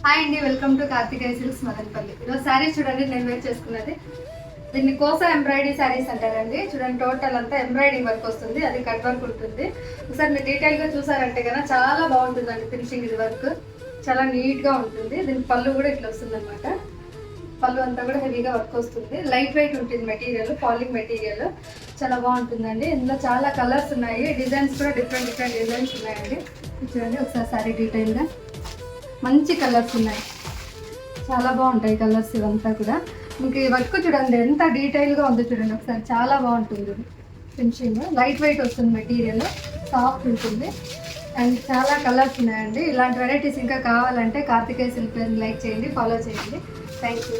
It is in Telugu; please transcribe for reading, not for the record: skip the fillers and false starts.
హాయ్ అండి, welcome to Karthikeya silks Madanapalle. ఈరోజు శారీస్ చూడండి, నేను వేర్ చేసుకున్నది దీన్ని కోసా ఎంబ్రాయిడరీ శారీస్ అంటారండి. చూడండి, టోటల్ అంతా ఎంబ్రాయిడింగ్ వర్క్ వస్తుంది, అది కట్ వర్క్ ఉంటుంది. ఒకసారి మీరు డీటెయిల్గా చూసారంటే కదా చాలా బాగుంటుందండి. ఫినిషింగ్ ఇది వర్క్ చాలా నీట్గా ఉంటుంది. దీనికి పళ్ళు కూడా ఇట్లా వస్తుంది అనమాట. పళ్ళు అంతా కూడా హెవీగా వర్క్ వస్తుంది, లైట్ వెయిట్ ఉంటుంది మెటీరియల్, ఫాలింగ్ మెటీరియల్ చాలా బాగుంటుందండి. ఇందులో చాలా కలర్స్ ఉన్నాయి, డిజైన్స్ కూడా డిఫరెంట్ డిజైన్స్ ఉన్నాయండి. చూడండి ఒకసారి శారీ డీటెయిల్గా మంచి కలర్స్ ఉన్నాయి, చాలా బాగుంటాయి కలర్స్ ఇవంతా కూడా. ఇంక ఈ వర్క్ చూడండి ఎంత డీటెయిల్గా ఉందో చూడండి ఒకసారి, చాలా బాగుంటుంది ఫినిషింగ్. లైట్ వెయిట్ వస్తుంది మెటీరియల్, సాఫ్ట్ ఉంటుంది అండ్ చాలా కలర్స్ ఉన్నాయండి. ఇలాంటి వెరైటీస్ ఇంకా కావాలంటే కార్తికేయ సిల్క్ లైక్ చేయండి, ఫాలో చేయండి. Thank you.